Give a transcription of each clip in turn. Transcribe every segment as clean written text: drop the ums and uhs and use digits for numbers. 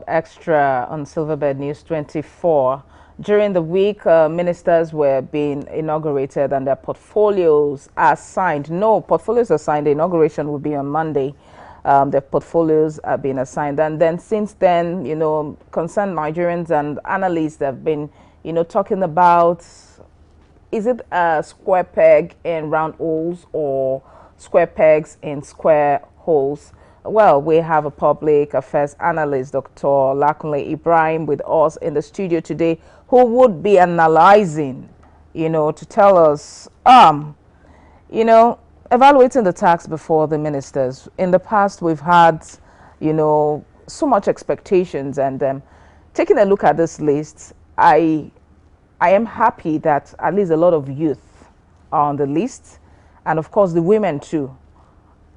Extra on Silverbird News 24. During the week, ministers were being inaugurated and their portfolios are signed. No, portfolios are signed. The inauguration will be on Monday. Their portfolios are being assigned. And then since then, concerned Nigerians and analysts have been, talking about, is it a square peg in round holes or square pegs in square holes? Well, we have a public affairs analyst, Dr. Lakunle Ibrahim, with us in the studio today, who would be analyzing, to tell us, evaluating the tax before the ministers. In the past, we've had, so much expectations, and taking a look at this list, I am happy that at least a lot of youth are on the list, and of course the women too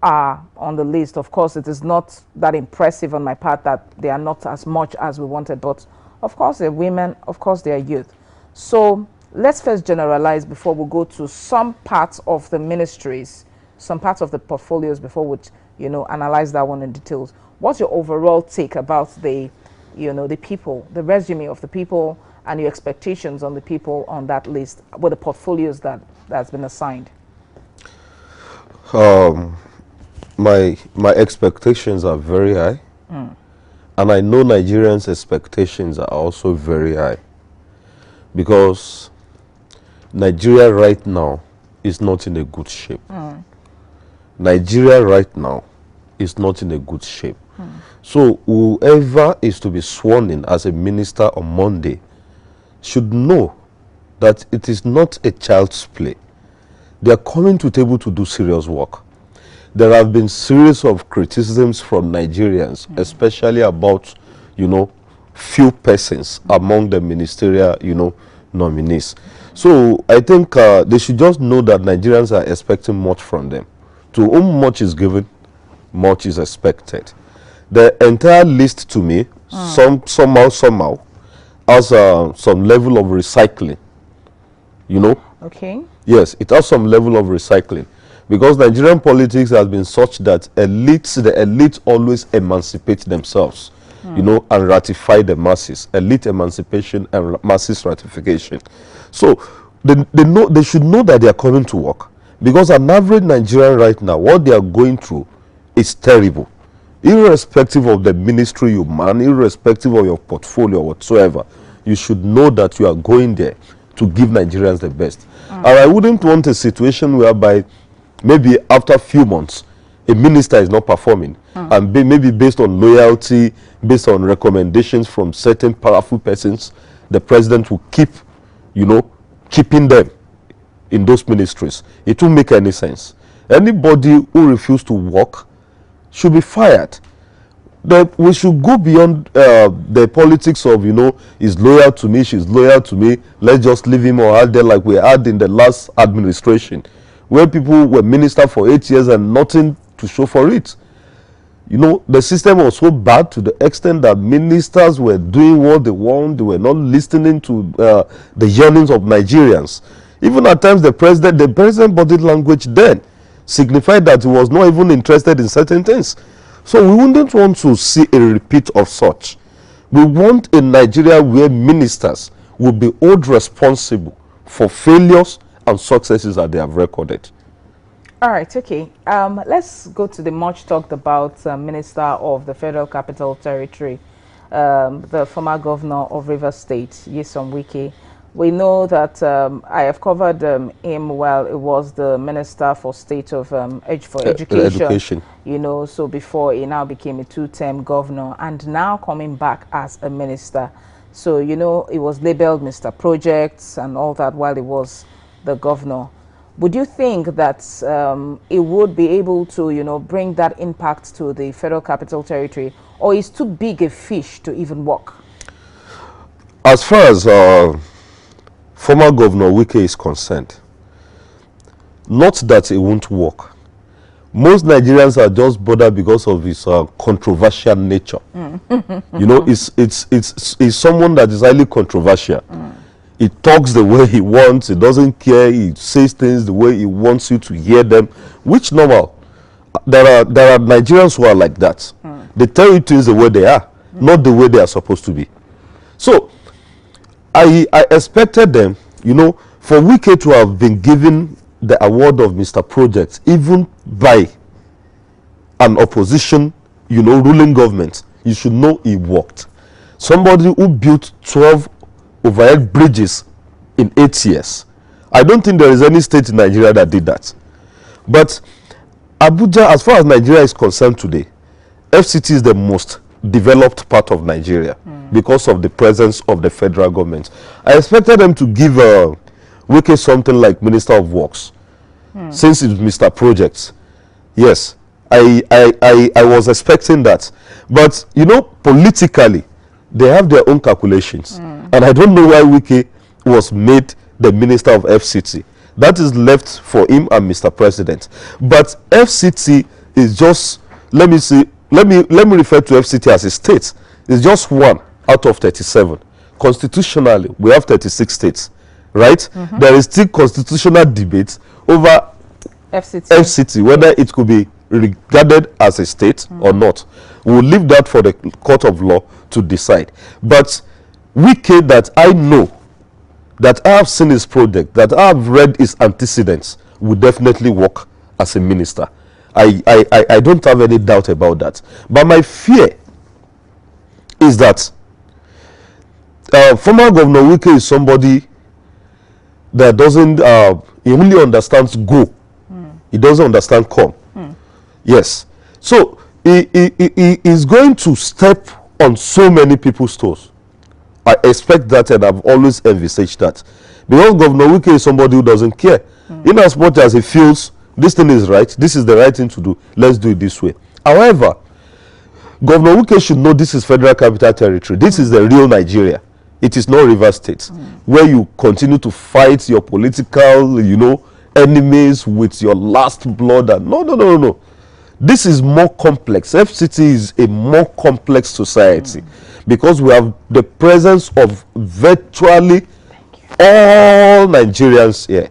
are on the list. Of course, it is not that impressive on my part that they are not as much as we wanted, but of course they're women, of course they are youth. So let's first generalize before we go to some parts of the ministries, some parts of the portfolios before we, analyze that one in details. What's your overall take about the, the people, the resume of the people and your expectations on the people on that list with the portfolios that's been assigned? My expectations are very high, and I know Nigerians' expectations are also very high, because Nigeria right now is not in a good shape. Nigeria right now is not in a good shape. So whoever is to be sworn in as a minister on Monday should know that it is not a child's play. They are coming to the table to do serious work. There have been series of criticisms from Nigerians, especially about, few persons among the ministerial, nominees. So I think they should just know that Nigerians are expecting much from them. To whom much is given, much is expected. The entire list, to me, somehow has some level of recycling. Okay. Yes, it has some level of recycling. Because Nigerian politics has been such that the elites always emancipate themselves, and ratify the masses. Elite emancipation and masses ratification. So they should know that they are coming to work. Because an average Nigerian right now, what they are going through is terrible. Irrespective of the ministry you man, irrespective of your portfolio or whatsoever, you should know that you are going there to give Nigerians the best. And I wouldn't want a situation whereby maybe after a few months, a minister is not performing, and maybe based on loyalty, based on recommendations from certain powerful persons, the president will keep, keeping them in those ministries. It won't make any sense. Anybody who refuses to work should be fired. We should go beyond the politics of, he's loyal to me, she's loyal to me, let's just leave him or her there like we had in the last administration, where people were minister for 8 years and nothing to show for it. The system was so bad to the extent that ministers were doing what they want. They were not listening to the yearnings of Nigerians. Even at times, the president body language then signified that he was not even interested in certain things. So we wouldn't want to see a repeat of such. We want a Nigeria where ministers will be held responsible for failures and successes that they have recorded. All right, okay. Let's go to the much talked about Minister of the Federal Capital Territory, the former governor of Rivers State, Nyesom Wike. We know that I have covered him while it was the Minister for State of Education. So before he now became a two-term governor and now coming back as a minister. So, it was labeled Mr. Projects and all that while he was the governor. Would you think that it would be able to, bring that impact to the Federal Capital Territory, or is too big a fish to even work? As far as former Governor Wike is concerned, not that it won't work. Most Nigerians are just bothered because of his controversial nature. It's someone that is highly controversial. He talks the way he wants. He doesn't care. He says things the way he wants you to hear them, which normal. There are Nigerians who are like that. They tell you things the way they are. not the way they are supposed to be. So I expected them, you know, for Wike to have been given the award of Mr. Project, even by an opposition, you know, ruling government. You should know he worked. Somebody who built 12 overhead bridges in 8 years. I don't think there is any state in Nigeria that did that. But Abuja, as far as Nigeria is concerned today, FCT is the most developed part of Nigeria because of the presence of the federal government. I expected them to give Wike something like Minister of Works, since it's Mr. Projects. Yes, I was expecting that. But, you know, politically, they have their own calculations. And I don't know why Wike was made the Minister of FCT. That is left for him and Mr. President. But FCT is just, let me refer to FCT as a state. It's just one out of 37. Constitutionally, we have 36 states, right? There is still constitutional debate over FCT, whether it could be regarded as a state or not. We'll leave that for the court of law to decide. But Wike, that I know, that I have seen his project, that I have read his antecedents, will definitely work as a minister. I don't have any doubt about that. But my fear is that former Governor Wike is somebody that doesn't, he only understands go. He doesn't understand come. Yes. So he is going to step on so many people's toes. I expect that, and I've always envisaged that. Because Governor Wike is somebody who doesn't care. In as much as he feels this thing is right, this is the right thing to do, let's do it this way. However, Governor Wike should know this is Federal Capital Territory. This is the real Nigeria. It is not Rivers State, where you continue to fight your political, you know, enemies with your last blood. And no. This is more complex. FCT is a more complex society because we have the presence of virtually all Nigerians here.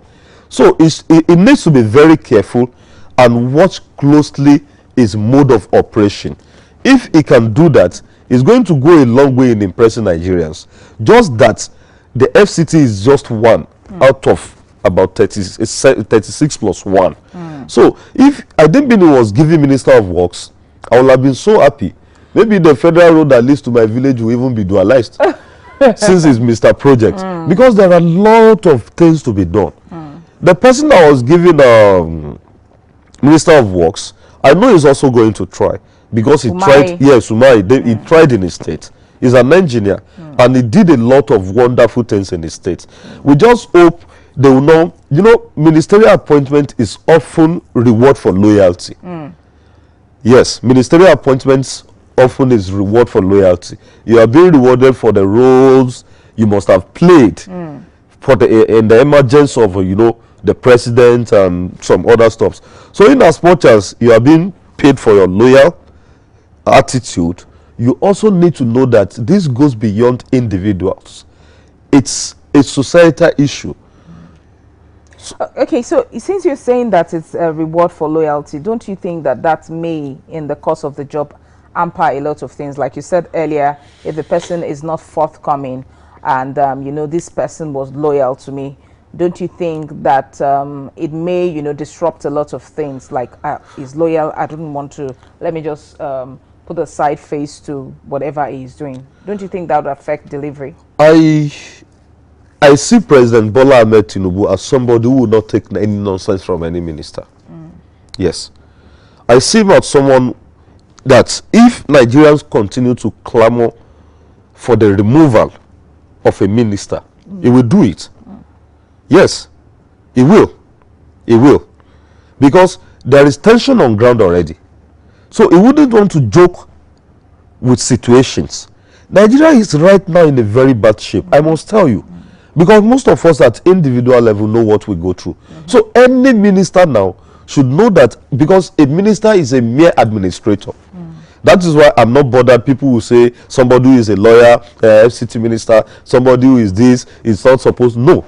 So it needs to be very careful and watch closely his mode of operation. If he can do that, it's going to go a long way in impressing Nigerians. Just that the FCT is just one out of about 36 plus 1. So if I didn't mean he was giving Minister of Works, I would have been so happy. Maybe the federal road that leads to my village will even be dualized since it's Mr. Project. Because there are a lot of things to be done. The person that was giving Minister of Works, I know he's also going to try. Because he tried, yes, Umai, he tried in his state. He's an engineer and he did a lot of wonderful things in his state. We just hope they will know, you know, ministerial appointment is often reward for loyalty. Yes, ministerial appointments often is reward for loyalty. You are being rewarded for the roles you must have played for in the emergence of, you know, the president and some other stuff. So in as much as you are being paid for your loyal attitude, you also need to know that this goes beyond individuals. It's a societal issue. Okay, so since you're saying that it's a reward for loyalty, don't you think that that may, in the course of the job, hamper a lot of things? Like you said earlier, if the person is not forthcoming and, you know, this person was loyal to me, don't you think that it may, you know, disrupt a lot of things? Like, he's loyal, I don't want to, let me just put a side face to whatever he's doing. Don't you think that would affect delivery? I see President Bola Ahmed Tinubu as somebody who will not take any nonsense from any minister. Yes. I see him as someone that if Nigerians continue to clamor for the removal of a minister, he will do it. Yes, he will. He will. Because there is tension on ground already. So he wouldn't want to joke with situations. Nigeria is right now in a very bad shape, I must tell you. Because most of us at individual level know what we go through. So any minister now should know that, because a minister is a mere administrator. That is why I'm not bothered. People will say somebody who is a lawyer, FCT minister, somebody who is this, is not supposed. No.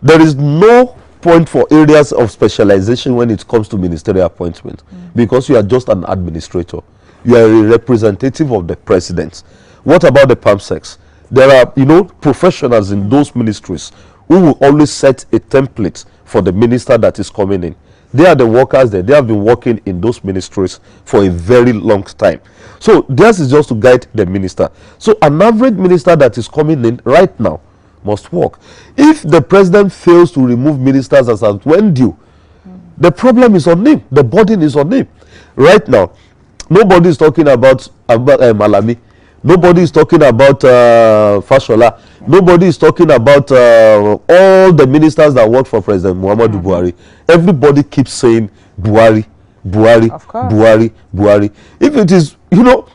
There is no point for areas of specialization when it comes to ministerial appointment. Because you are just an administrator. You are a representative of the president. What about the PAMSECs? There are, you know, professionals in those ministries who will always set a template for the minister that is coming in. They are the workers there. They have been working in those ministries for a very long time. So theirs is just to guide the minister. So an average minister that is coming in right now must work. If the president fails to remove ministers as at when due, the problem is on him. The burden is on him. Right now, nobody is talking about Malami. Nobody is talking about Fashola. Nobody is talking about all the ministers that work for President Muhammadu Buhari. Everybody keeps saying Buhari, Buhari, Buhari, Buhari. If it is, you know,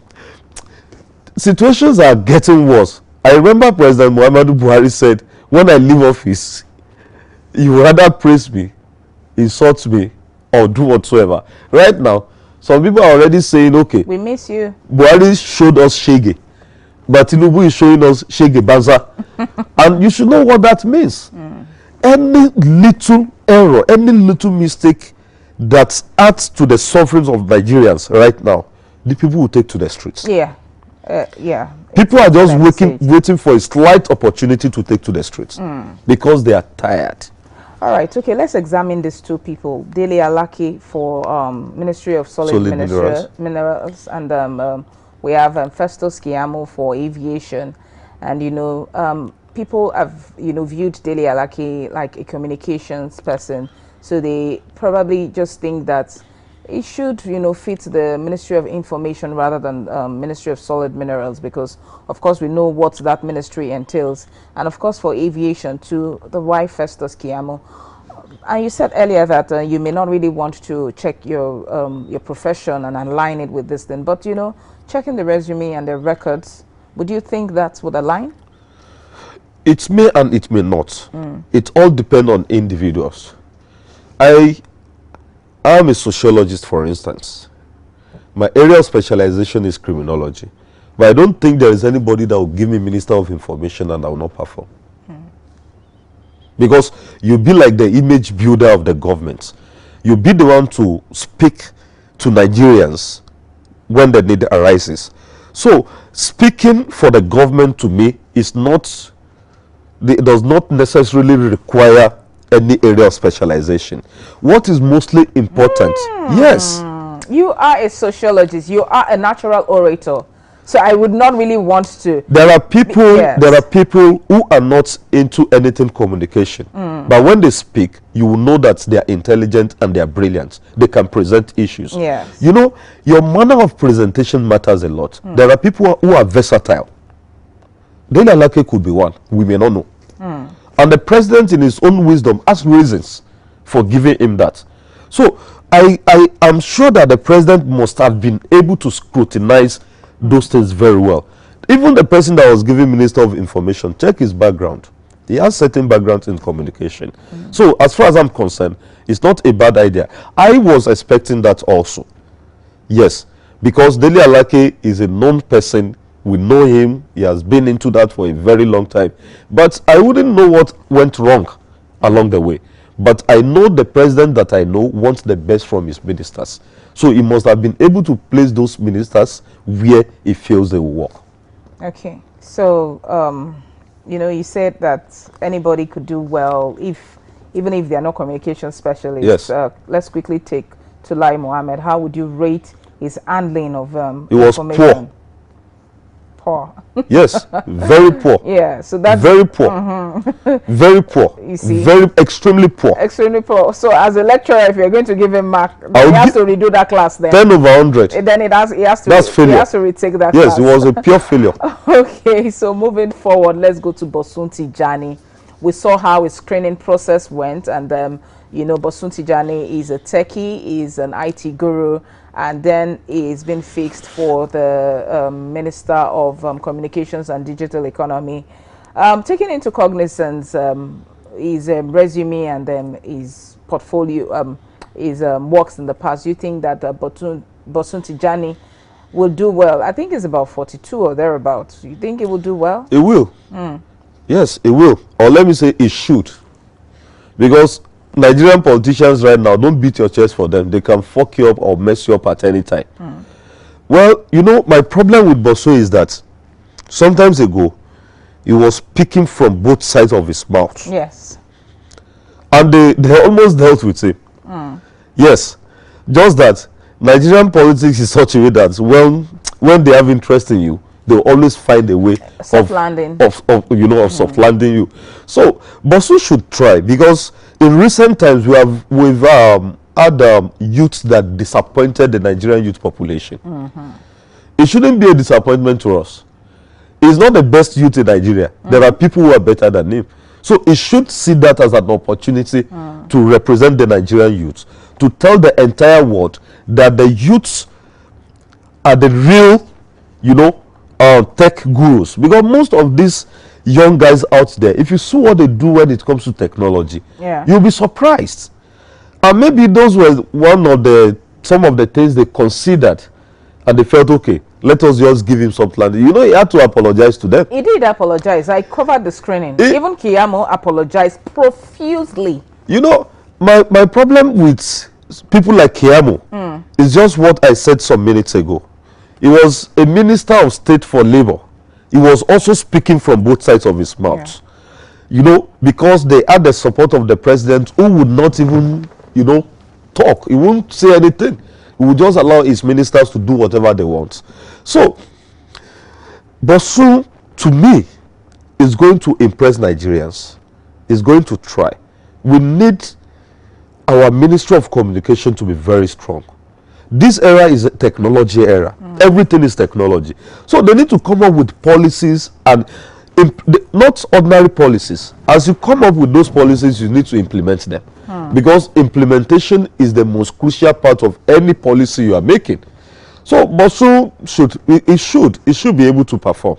situations are getting worse. I remember President Muhammadu Buhari said, when I leave office, you rather praise me, insult me, or do whatsoever. Right now, some people are already saying, okay, we miss you. Buhari showed us Shege, but Tinubu is showing us Shege Banza. And you should know what that means. Any little error, any little mistake that adds to the sufferings of Nigerians right now, the people will take to the streets. Yeah. Yeah. People are just waiting for a slight opportunity to take to the streets because they are tired. All right, okay, let's examine these two people. Dele Alaki for Ministry of Solid Minerals, and we have Festus Keyamo for Aviation. And, you know, people have, you know, viewed Dele Alaki like a communications person. So they probably just think that it should, you know, fit the Ministry of Information rather than Ministry of Solid Minerals, because, of course, we know what that ministry entails. And, of course, for aviation, too, the wife Festus Keyamo. And you said earlier that you may not really want to check your profession and align it with this thing. But, you know, checking the resume and the records, would you think that would align? It may and it may not. It all depends on individuals. I'm a sociologist, for instance. My area of specialization is criminology. But I don't think there is anybody that will give me Minister of Information and I will not perform. Because you'll be like the image builder of the government. You'll be the one to speak to Nigerians when the need arises. So, speaking for the government to me is not, it does not necessarily require any area of specialization. What is mostly important? Yes. You are a sociologist. You are a natural orator. So I would not really want to. There are people. Yes. There are people who are not into anything communication, but when they speak, you will know that they are intelligent and they are brilliant. They can present issues. Yes. You know, your manner of presentation matters a lot. There are people who are versatile. Dele Alaki could be one. We may not know. And the president, in his own wisdom, has reasons for giving him that. So I am sure that the president must have been able to scrutinize those things very well. Even the person that was giving Minister of Information, check his background. He has certain backgrounds in communication. So as far as I'm concerned, it's not a bad idea. I was expecting that also. Yes, because Dele Alaki is a known person. We know him. He has been into that for a very long time. But I wouldn't know what went wrong along the way. But I know the president that I know wants the best from his ministers. So he must have been able to place those ministers where he feels they will work. Okay. So, you know, you said that anybody could do well even if they are not communication specialists. Yes. Let's quickly take Tulai Mohammed. How would you rate his handling of It was information? Poor. Yes, very poor. Yeah, so that's very poor. Very poor. You see, very extremely poor. Extremely poor. So, as a lecturer, if you're going to give him mark, then he has to redo that class. Then 10 over 100. Then he has to. That's failure. He has to retake that. Yes, class. it was a pure failure. Okay, so moving forward, let's go to Bosun Tijani. We saw how his screening process went, and you know, Bosun Tijani is a techie, is an IT guru. And then he's been fixed for the Minister of Communications and Digital Economy. Taking into cognizance his resume and his portfolio, his works in the past, you think that Bosun Tijani will do well? I think it's about 42 or thereabouts. You think it will do well? It will. Yes, it will. Or let me say it should. Because Nigerian politicians right now, don't beat your chest for them. They can fuck you up or mess you up at any time. Well, you know, my problem with Bosso is that sometimes ago, he was speaking from both sides of his mouth. Yes. And they almost dealt with him. Yes. Just that Nigerian politics is such a way that when they have interest in you, they'll always find a way Soft landing. of soft landing you. So Bosso should try, because in recent times we've had youths that disappointed the Nigerian youth population. It shouldn't be a disappointment to us. He's not the best youth in Nigeria. There are people who are better than him. So he should see that as an opportunity to represent the Nigerian youth, to tell the entire world that the youths are the real, tech gurus. Because most of these young guys out there, if you see what they do when it comes to technology, you'll be surprised. And maybe those were some of the things they considered, and they felt, okay, let us just give him some land. You know, he had to apologize to them. He did apologize. I covered the screening. Even Keyamo apologized profusely. You know, my problem with people like Keyamo is just what I said some minutes ago. He was a minister of state for labor. He was also speaking from both sides of his mouth. You know, because they had the support of the president, who would not even, talk. He wouldn't say anything. He would just allow his ministers to do whatever they want. So, Bosso, to me, is going to impress Nigerians. Is going to try. We need our Ministry of Communication to be very strong. This era is a technology era. Everything is technology. So they need to come up with policies, and not ordinary policies. As you come up with those policies, you need to implement them. Because implementation is the most crucial part of any policy you are making. So Bosso should be able to perform.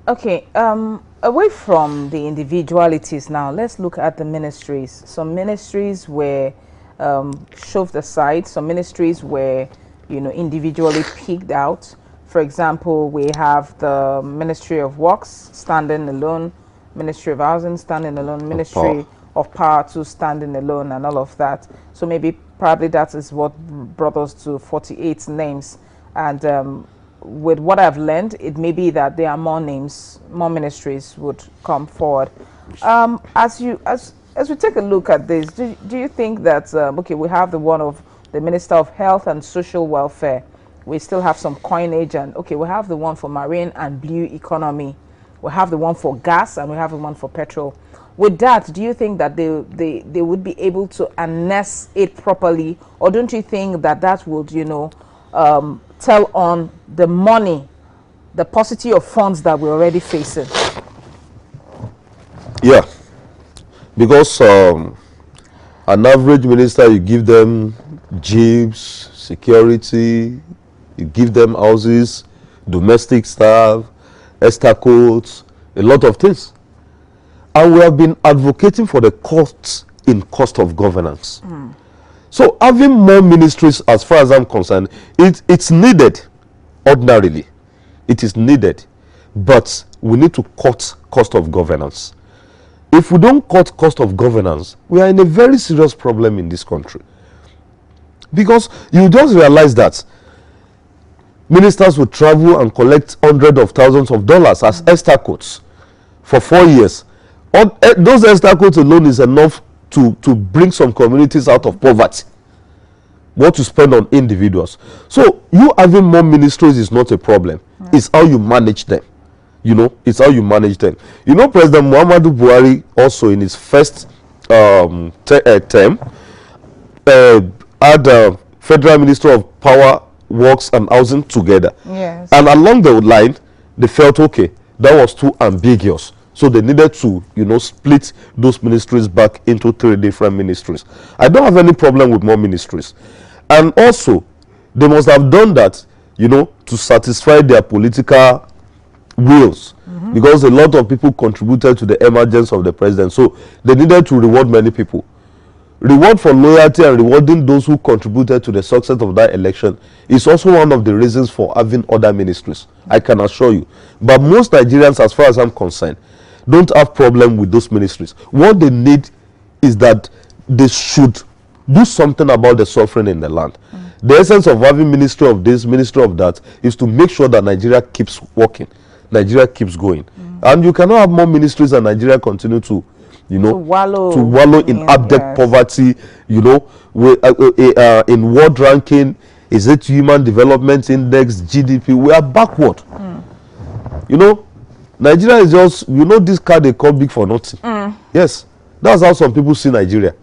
Okay, away from the individualities now, let's look at the ministries. Some ministries were shoved aside. Some ministries were, individually picked out. For example, we have the Ministry of Works standing alone, Ministry of Housing standing alone, Ministry of Power to standing alone, and all of that. So probably that is what brought us to 48 names. And with what I've learned, it may be that there are more names, more ministries would come forward. As we take a look at this, do you think that okay, we have the one of the Minister of Health and Social Welfare. We still have some coinage, and okay, we have the one for marine and blue economy. We have the one for gas, and we have the one for petrol. With that, do you think that they would be able to harness it properly, or don't you think that would, tell on the money, the paucity of funds that we're already facing? Yeah, because an average minister, you give them jeeps, security, you give them houses, domestic staff, escorts, a lot of things. And we have been advocating for the cost of governance. So having more ministries, as far as I'm concerned, it's needed ordinarily. It is needed. But we need to cut cost of governance. If we don't cut cost of governance, we are in a very serious problem in this country. Because you just realize that ministers will travel and collect hundreds of thousands of dollars as escorts for 4 years. Those escorts alone is enough to bring some communities out of poverty. What to spend on individuals. So you having more ministries is not a problem. It's how you manage them. It's how you manage them. President Muhammadu Buhari also in his first term had Federal Minister of Power, Works and Housing together. Yes. And along the line, they felt, okay, that was too ambiguous. So they needed to, split those ministries back into 3 different ministries. I don't have any problem with more ministries. And also, they must have done that, to satisfy their political wills. Because a lot of people contributed to the emergence of the president. So they needed to reward many people. Reward for loyalty and rewarding those who contributed to the success of that election is also one of the reasons for having other ministries, I can assure you. But most Nigerians, as far as I'm concerned, don't have problem with those ministries. What they need is that they should do something about the suffering in the land. The essence of having ministry of this, ministry of that, is to make sure that Nigeria keeps working, Nigeria keeps going. And you cannot have more ministries and Nigeria continue to, you know, to wallow in abject poverty, you know, in world ranking. Is it Human Development Index, GDP? We are backward. You know, Nigeria is just, you know, this car they call big for nothing. Yes, that's how some people see Nigeria.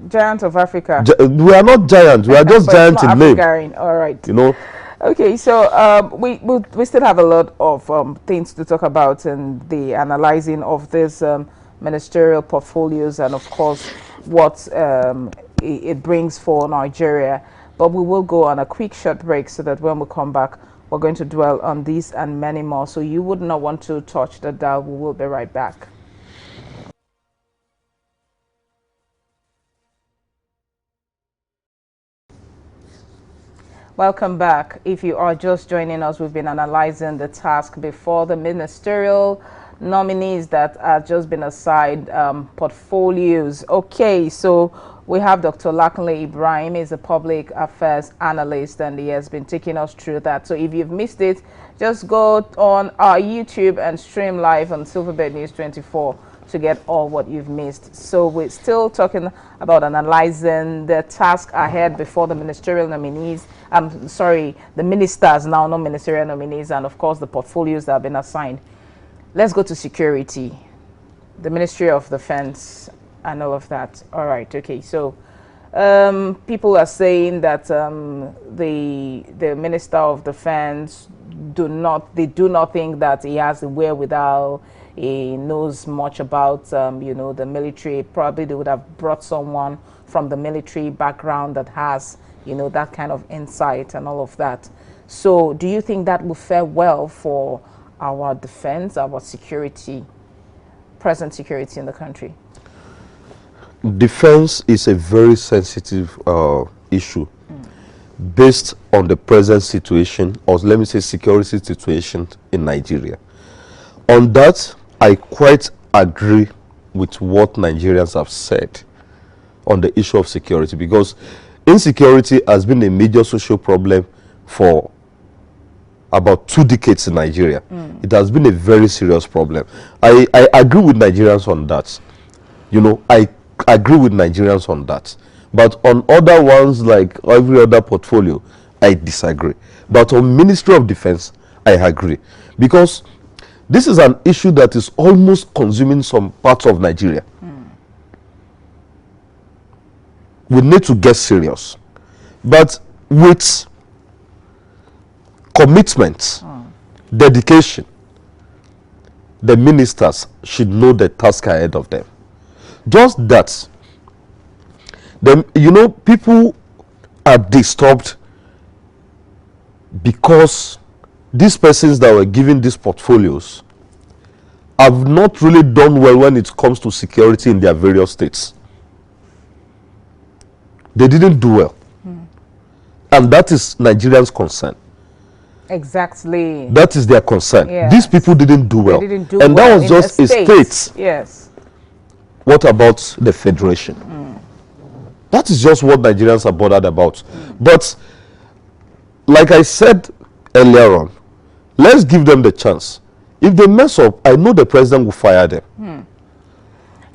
Giant of Africa. We are not giants. We are just giants in name. All right. You know. Okay, so we still have a lot of things to talk about in the analyzing of this ministerial portfolios, and of course what it brings for Nigeria. But we will go on a quick short break so that when we come back, we're going to dwell on these and many more. So you would not want to touch the dial. We will be right back. Welcome back. If you are just joining us, we've been analyzing the task before the ministerial nominees that have just been assigned portfolios. Okay, so we have Dr. Olakunle Ibrahim. He's a public affairs analyst, and he has been taking us through that. So if you've missed it, just go on our YouTube and stream live on Silverbird News 24 to get all what you've missed. So we're still talking about analyzing the task ahead before the ministerial nominees. I'm sorry, the ministers now, not ministerial nominees, and of course the portfolios that have been assigned. Let's go to security, the Ministry of Defense, and all of that. All right, okay. So people are saying that the Minister of Defense do not think that he has the wherewithal. He knows much about you know, the military. Probably they would have brought someone from the military background that has, you know, that kind of insight and all of that. So do you think that will fare well for our defense, our security, present security in the country? Defense is a very sensitive issue based on the present situation, or let me say security situation in Nigeria. On that, I quite agree with what Nigerians have said on the issue of security, because insecurity has been a major social problem for about 2 decades in Nigeria. It has been a very serious problem. I agree with Nigerians on that. You know, I agree with Nigerians on that. But on other ones, like every other portfolio, I disagree. But on Ministry of Defense, I agree. Because this is an issue that is almost consuming some parts of Nigeria. We need to get serious. But with commitment, dedication, the ministers should know the task ahead of them. Just that, you know, people are disturbed because these persons that were given these portfolios have not really done well when it comes to security in their various states. They didn't do well. And that is Nigerians' concern. Exactly. That is their concern. Yes. These people didn't do well. They didn't do and well that was just a state. Yes. What about the federation? That is just what Nigerians are bothered about. But like I said earlier on, let's give them the chance. If they mess up, I know the president will fire them.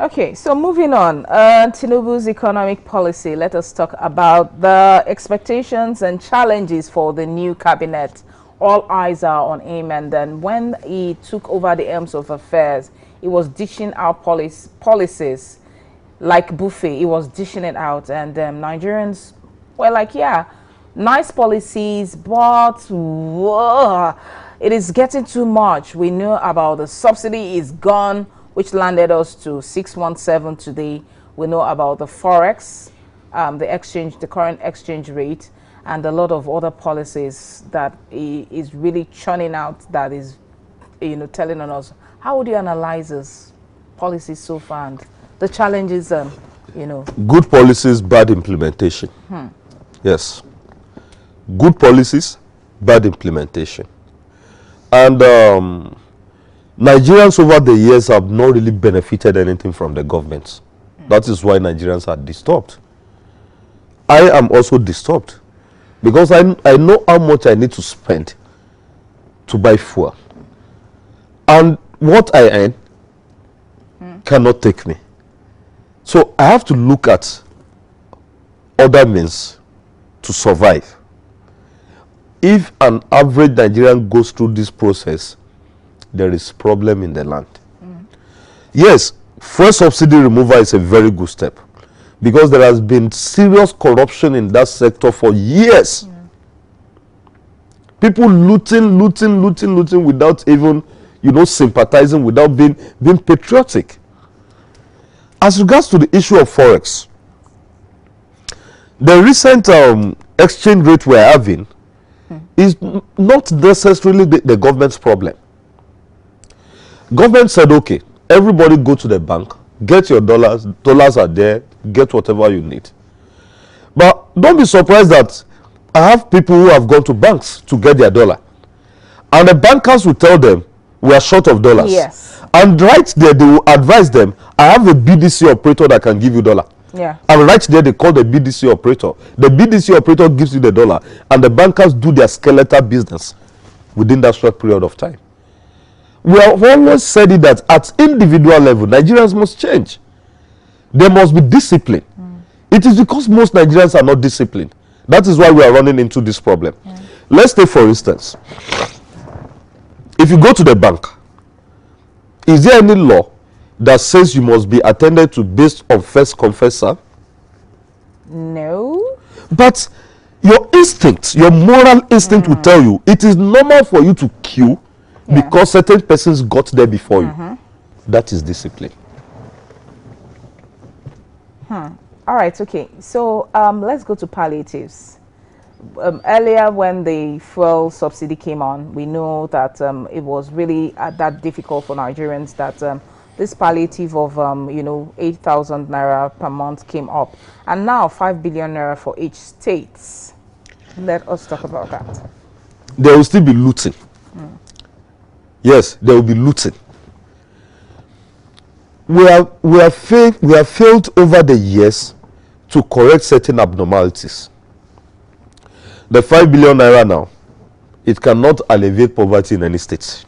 Okay, so moving on, Tinubu's economic policy. Let us talk about the expectations and challenges for the new cabinet. All eyes are on him, and then when he took over the helms of affairs, he was dishing out policies like buffet. He was dishing it out, and Nigerians were like, yeah, nice policies, but whoa, it is getting too much. We know about the subsidy is gone, which landed us to 617 today. We know about the forex, the current exchange rate, and a lot of other policies that he is really churning out. That is, you know, telling on us. How would you analyze this policies so far and the challenges? You know, good policies, bad implementation. Yes, good policies, bad implementation, and Nigerians over the years have not really benefited anything from the government. That is why Nigerians are disturbed. I am also disturbed because I know how much I need to spend to buy fuel. And what I earn cannot take me. So I have to look at other means to survive. If an average Nigerian goes through this process, there is problem in the land. Yes, fuel subsidy removal is a very good step, because there has been serious corruption in that sector for years. People looting without even, sympathizing, without being patriotic. As regards to the issue of forex, the recent exchange rate we're having is not necessarily the government's problem. Government said, okay, everybody go to the bank, get your dollars are there, get whatever you need. But don't be surprised that I have people who have gone to banks to get their dollar, and the bankers will tell them, we are short of dollars. Yes. And right there, they will advise them, I have a BDC operator that can give you dollar. Yeah. And right there, they call the BDC operator. The BDC operator gives you the dollar, and the bankers do their skeletal business within that short period of time. We have always said it that at individual level, Nigerians must change. There must be discipline. It is because most Nigerians are not disciplined. That is why we are running into this problem. Let's take, for instance, if you go to the bank, is there any law that says you must be attended to based on first confessor? No. But your instinct, your moral instinct will tell you it is normal for you to queue because certain persons got there before you. That is discipline. All right, okay. So let's go to palliatives. Earlier, when the fuel subsidy came on, we know that it was really that difficult for Nigerians that this palliative of 8,000 naira per month came up, and now 5 billion naira for each state. Let us talk about that. There will still be looting. Yes, there will be looting. We have failed over the years to correct certain abnormalities. The 5 billion naira now, it cannot alleviate poverty in any state.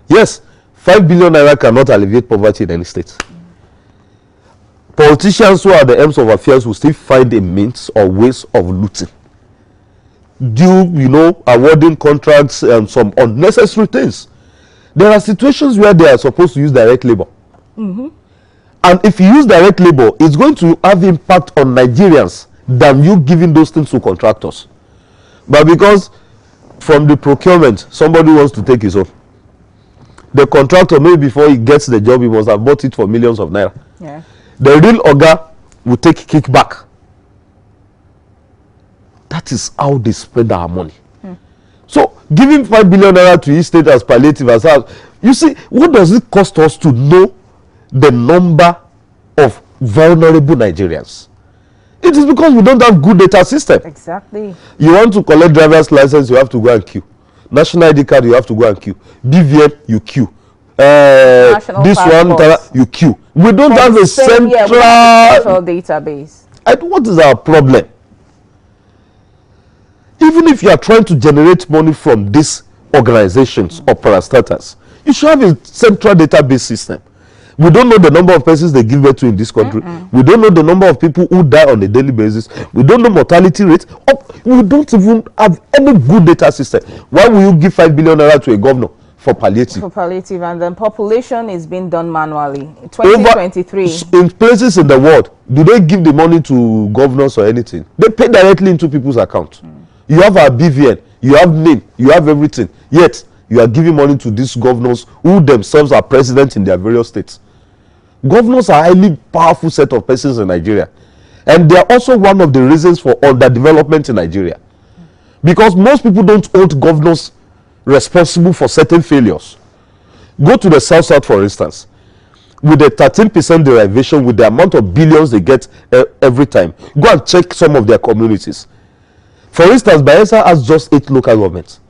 Yes, 5 billion naira cannot alleviate poverty in any state. Politicians who are the aims of affairs will still find a means or ways of looting. Awarding contracts and some unnecessary things. There are situations where they are supposed to use direct labor. And if you use direct labor, it's going to have impact on Nigerians than you giving those things to contractors. But because from the procurement, somebody wants to take his own, the contractor, maybe before he gets the job, he must have bought it for millions of naira. Yeah. The real oga will take kickback. That is how they spend our money. So giving 5 billion naira to each state as palliative, as you see, what does it cost us to know the number of vulnerable Nigerians? It is because we don't have good data system. Exactly. You want to collect driver's license, you have to go and queue. National ID card, you have to go and queue. BVN, you queue. This one, you queue. We don't have a central database. What is our problem? Even if you are trying to generate money from these organizations or parastatals, you should have a central database system. We don't know the number of persons they give birth to in this country. We don't know the number of people who die on a daily basis. We don't know mortality rate. We don't even have any good data system. Why will you give 5 billion naira to a governor for palliative? For palliative, and then population is being done manually. 2023. In places in the world, do they give the money to governors or anything? They pay directly into people's account. You have our BVN, you have name, you have everything. Yet, you are giving money to these governors who themselves are president in their various states. Governors are a highly powerful set of persons in Nigeria. And they are also one of the reasons for underdevelopment in Nigeria. Because most people don't hold governors responsible for certain failures. Go to the South, for instance. With the 13% derivation, with the amount of billions they get every time, go and check some of their communities. For instance, Bayelsa has just 8 local governments.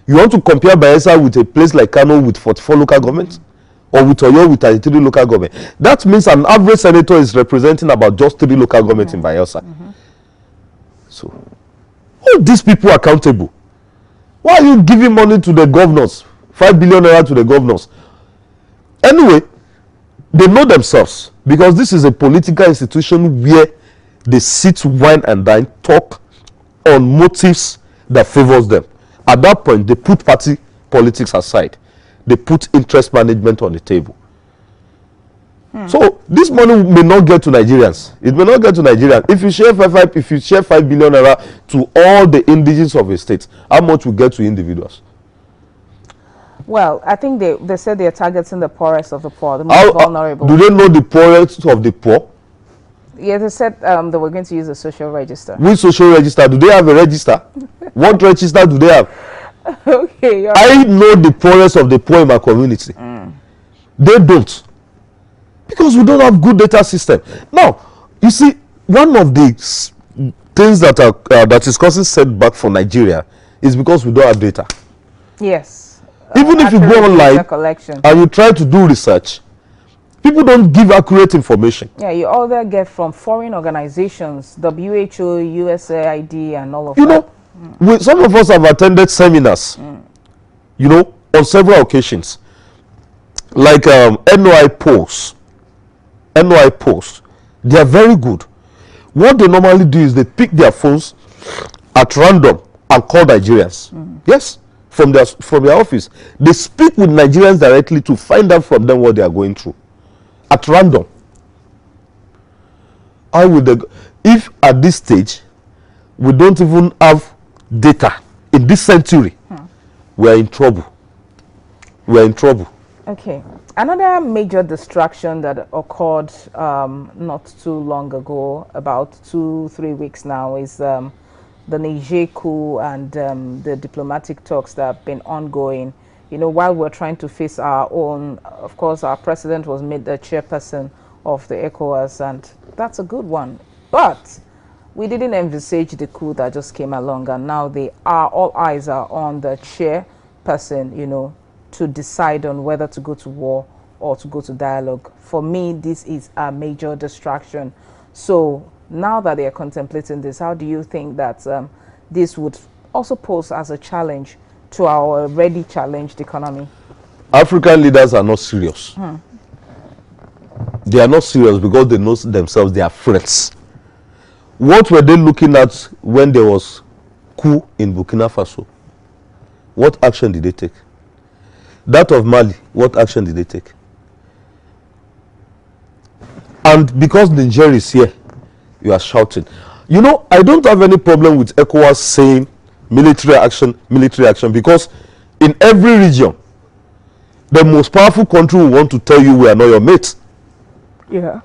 You want to compare Bayelsa with a place like Kano with 44 local governments? Or with Oyo with 33 local government? That means an average senator is representing about just 3 local governments in Bayelsa. So, hold these people accountable. Why are you giving money to the governors? 5 billion naira to the governors. Anyway, they know themselves, because this is a political institution where they sit, wine and dine, talk on motives that favors them. At that point, they put party politics aside. They put interest management on the table. So this money may not get to Nigerians. It may not get to Nigerians. If you share 5 billion naira to all the indigenes of a state, how much will get to individuals? Well, I think they said they are targeting the poorest of the poor, the most vulnerable. Do they know the poorest of the poor? Yeah, they said they were going to use a social register. Which social register? Do they have a register? What register do they have? Okay. I know the poorest of the poor in my community. They don't. Because we don't have good data system. Now, you see, one of the things that is causing setback for Nigeria is because we don't have data. Yes. Even if you go online and you try to do research, people don't give accurate information. Yeah, you all that get from foreign organizations, WHO, USAID, and all of that. You know, some of us have attended seminars, you know, on several occasions, like NOI polls. NOI polls, they are very good. What they normally do is they pick their phones at random and call Nigerians. Yes, from their office. They speak with Nigerians directly to find out from them what they are going through. At random. How would they go? If at this stage we don't even have data in this century, we are in trouble. We are in trouble. Okay. Another major distraction that occurred not too long ago, about 2-3 weeks now, is the Niger coup and the diplomatic talks that have been ongoing. You know, while we're trying to face our own, of course, our president was made the chairperson of the ECOWAS, and that's a good one. But we didn't envisage the coup that just came along, and now all eyes are on the chairperson, you know, to decide on whether to go to war or to go to dialogue. For me, this is a major distraction. So now that they are contemplating this, how do you think that this would also pose as a challenge to our already challenged economy? African leaders are not serious. They are not serious because they know themselves they are threats. What were they looking at when there was coup in Burkina Faso? What action did they take? That of Mali, what action did they take? And because Nigeria is here, you are shouting. You know, I don't have any problem with ECOWAS saying military action, because in every region, the most powerful country will want to tell you we are not your mates. Yeah.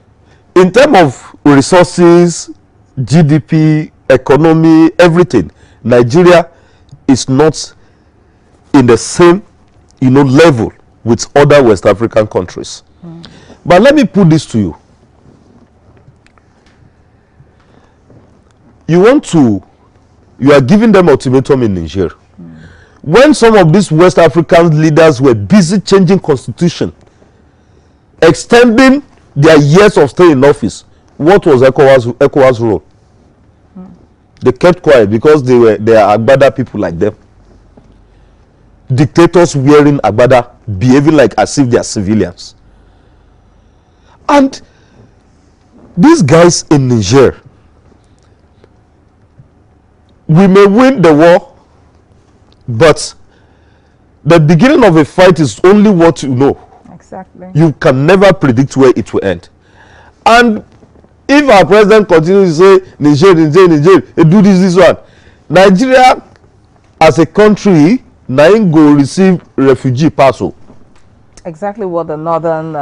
In terms of resources, GDP, economy, everything, Nigeria is not in the same, you know, level with other West African countries. But let me put this to you. You are giving them ultimatum in Niger. When some of these West African leaders were busy changing constitution, extending their years of stay in office, what was ECOWAS role? They kept quiet because they are Agbada people like them. Dictators wearing Agbada, behaving like as if they are civilians. And these guys in Niger, we may win the war, but the beginning of a fight is only what you know. Exactly. You can never predict where it will end. And if our president continues to say, Niger, do this one, Nigeria as a country, now go receive refugee parcel. Exactly what the northern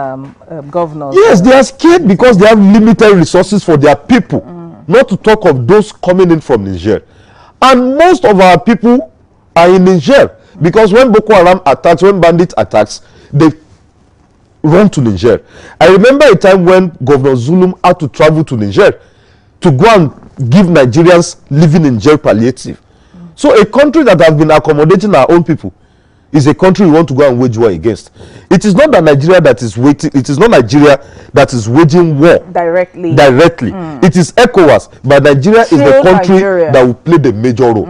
governors. Yes, they are scared because they have limited resources for their people. Not to talk of those coming in from Niger. And most of our people are in Niger. Because when Boko Haram attacks, when bandits attacks, they run to Niger. I remember a time when Governor Zulum had to travel to Niger to go and give Nigerians living in jail palliative. So a country that has been accommodating our own people is a country you want to go and wage war against. It is not that Nigeria that is waiting. It is not Nigeria that is waging war directly. It is ECOWAS, but Nigeria is the country that will play the major role.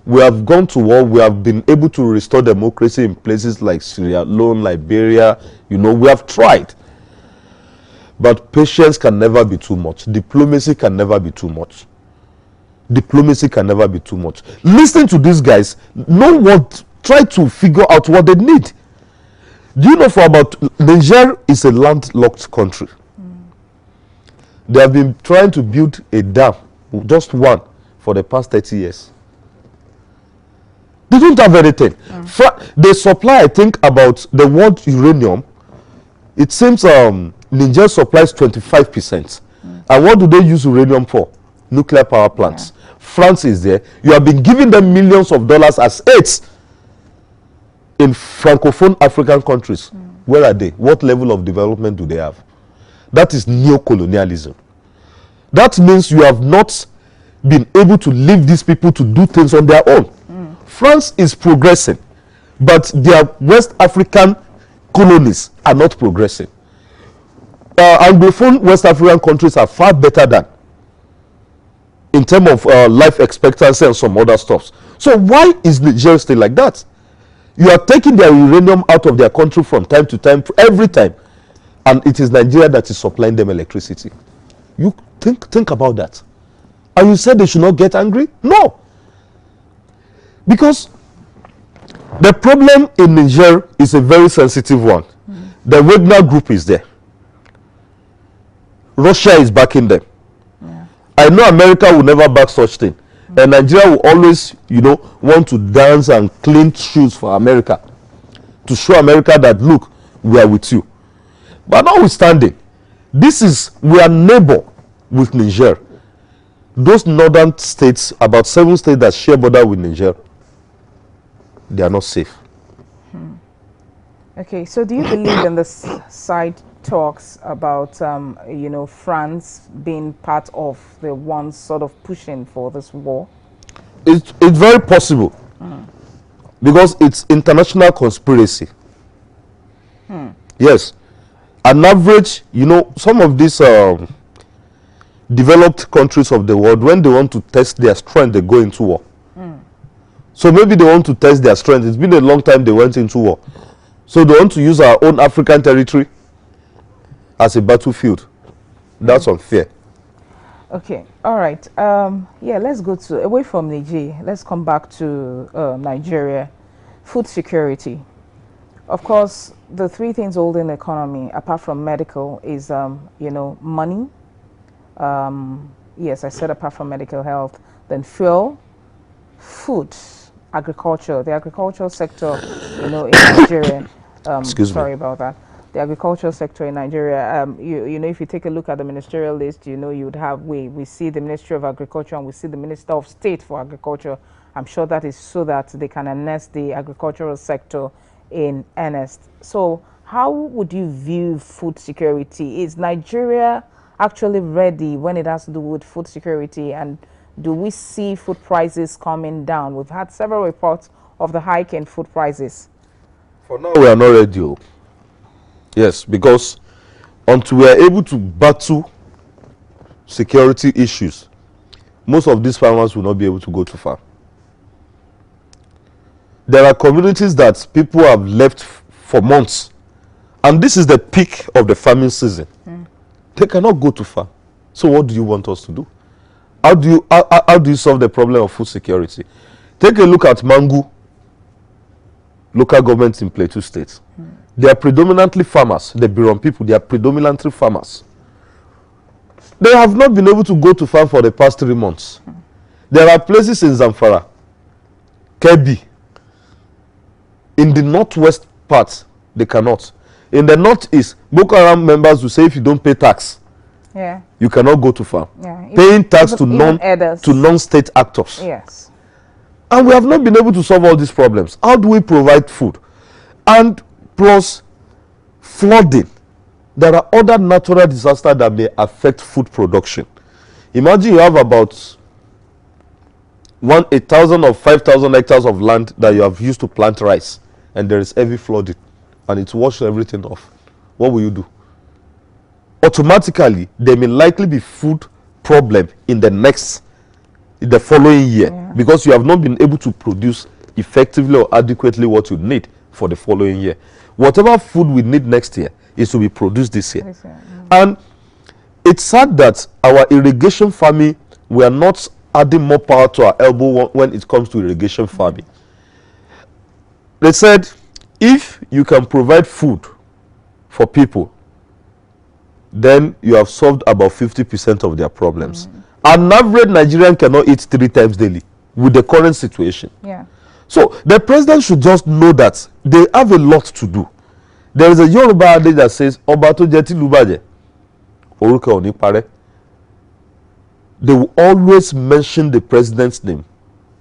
We have gone to war. We have been able to restore democracy in places like Sierra Leone, Liberia. You know, we have tried. But patience can never be too much. Diplomacy can never be too much. Diplomacy can never be too much. Listen to these guys. Try to figure out what they need. Do you know for about Niger is a landlocked country. They have been trying to build a dam, just one, for the past 30 years. They don't have anything. They supply, I think, about the world uranium. It seems Niger supplies 25%. And what do they use uranium for? Nuclear power plants. France is there. You have been giving them millions of dollars as aids in francophone African countries. Where are they? What level of development do they have? That is neo-colonialism. That means you have not been able to leave these people to do things on their own. France is progressing, but their West African colonies are not progressing. Anglophone West African countries are far better than in terms of life expectancy and some other stuff. So why is Nigeria still like that? You are taking their uranium out of their country from time to time, every time, and it is Nigeria that is supplying them electricity. You think about that. And you said they should not get angry? No. Because the problem in Niger is a very sensitive one. The Wagner group is there. Russia is backing them. I know America will never back such thing. And Nigeria will always, want to dance and clean shoes for America. To show America that, look, we are with you. But notwithstanding, we are neighbor with Niger. Those northern states, about 7 states that share border with Niger, they are not safe. Okay, so do you believe in this side talks about, France being part of the ones sort of pushing for this war? It's very possible. Because it's international conspiracy. Yes. On average, some of these developed countries of the world, when they want to test their strength, they go into war. So maybe they want to test their strength. It's been a long time they went into war. So they want to use our own African territory as a battlefield. That's unfair. Okay, all right. Let's go away from Niger. Let's come back to Nigeria. Food security. Of course, the 3 things holding the economy, apart from medical, is money. Yes, I said apart from medical health, then fuel, food, agriculture. The agricultural sector, in Nigeria. Sorry about that. The agricultural sector in Nigeria, if you take a look at the ministerial list, you would have, we see the Ministry of Agriculture and we see the Minister of State for Agriculture. I'm sure that is so that they can harness the agricultural sector in earnest. So how would you view food security? Is Nigeria actually ready when it has to do with food security? And do we see food prices coming down? We've had several reports of the hike in food prices. For now, we are not ready. Yes, because until we are able to battle security issues, most of these farmers will not be able to go to farm. There are communities that people have left for months, and this is the peak of the farming season. They cannot go to farm. So what do you want us to do? How do you solve the problem of food security? Take a look at Mangu local government in Plateau State. They are predominantly farmers. The Biron people, they are predominantly farmers. They have not been able to go to farm for the past 3 months. There are places in Zamfara, Kebbi. In the northwest part, they cannot. In the northeast, Boko Haram members will say if you don't pay tax, you cannot go to farm. Paying tax to non-state actors. Yes. And we have not been able to solve all these problems. How do we provide food? And plus flooding. There are other natural disasters that may affect food production. Imagine you have about 1,000 or 5,000 hectares of land that you have used to plant rice, and there is heavy flooding, and it's washed everything off. What will you do? Automatically, there may likely be food problem in the following year, because you have not been able to produce effectively or adequately what you need for the following year. Whatever food we need next year is to be produced this year. And it's sad that our irrigation farming, we are not adding more power to our elbow when it comes to irrigation farming. They said, if you can provide food for people, then you have solved about 50% of their problems. An average Nigerian cannot eat 3 times daily with the current situation. So the president should just know that they have a lot to do. There is a Yoruba adage that says, Oba to jeti lubaje, oruke oni pare. They will always mention the president's name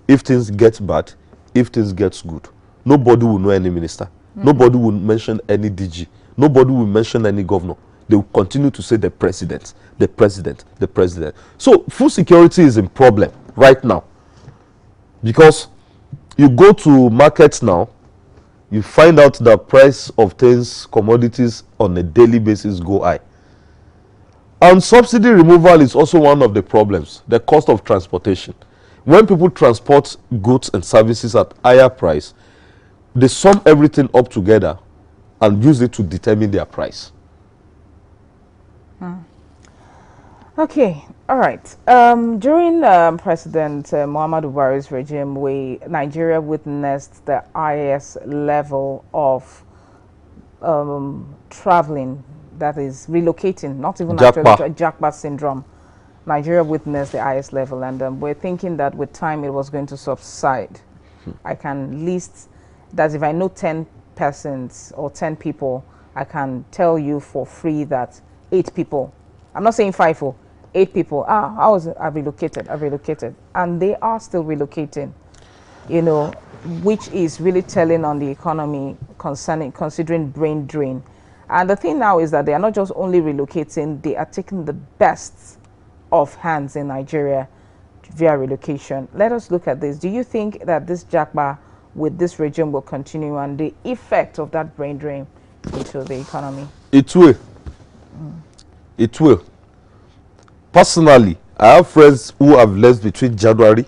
if things get bad, if things get good. Nobody will know any minister. Nobody will mention any DG. Nobody will mention any governor. They will continue to say the president, the president, the president. So food security is a problem right now, because you go to markets now, you find out the price of things, commodities on a daily basis go high. And subsidy removal is also one of the problems, the cost of transportation. When people transport goods and services at higher price, they sum everything up together and use it to determine their price. Okay, all right. During President Muhammadu Buhari's regime, Nigeria witnessed the highest level of traveling, that is relocating, not even actually Japa syndrome. Nigeria witnessed the highest level, and we're thinking that with time it was going to subside. I can list that if I know 10 persons or 10 people, I can tell you for free that 8 people, I'm not saying 5 or 8 people, I've relocated, and they are still relocating, you know, which is really telling on the economy considering brain drain. And the thing now is that they are not just only relocating, they are taking the best of hands in Nigeria via relocation. Let us look at this. Do you think that this Japa with this regime will continue, and the effect of that brain drain into the economy? It will. It will. Personally, I have friends who have left between January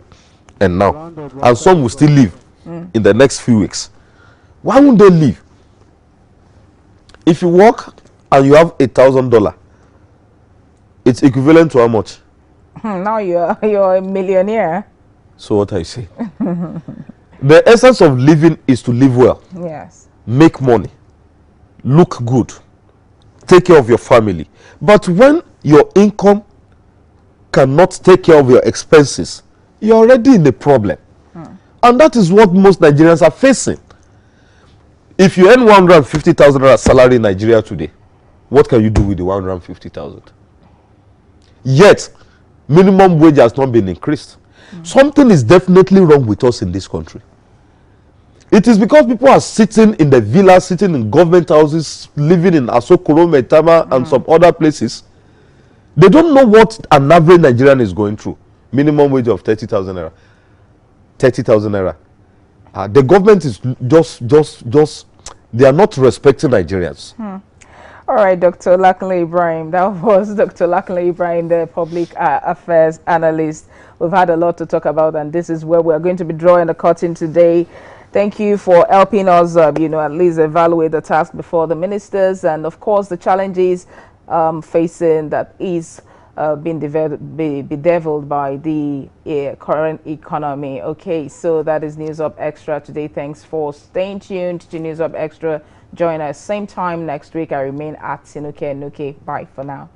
and now, and some will still leave in the next few weeks. Why won't they leave? If you work and you have $1,000, it's equivalent to how much? Now you're a millionaire. So what I say? The essence of living is to live well. Yes. Make money. Look good. Take care of your family. But when your income cannot take care of your expenses, you're already in a problem. And that is what most Nigerians are facing. If you earn 150,000 salary in Nigeria today, what can you do with the 150,000? Yet, minimum wage has not been increased. Something is definitely wrong with us in this country. It is because people are sitting in the villas, sitting in government houses, living in Asokoro, Metama, and some other places. They don't know what an average Nigerian is going through. Minimum wage of 30,000 naira. 30,000 naira. The government is just, they are not respecting Nigerians. All right, Dr. Olakunle Ibrahim. That was Dr. Olakunle Ibrahim, the public affairs analyst. We've had a lot to talk about, and this is where we're going to be drawing the curtain today. Thank you for helping us, you know, at least evaluate the task before the ministers, and of course the challenges facing that is being bedeviled by the current economy. Okay, so that is News Up Extra today. Thanks for staying tuned to News Up Extra. Join us same time next week. I remain at Sinuke Nuke. Bye for now.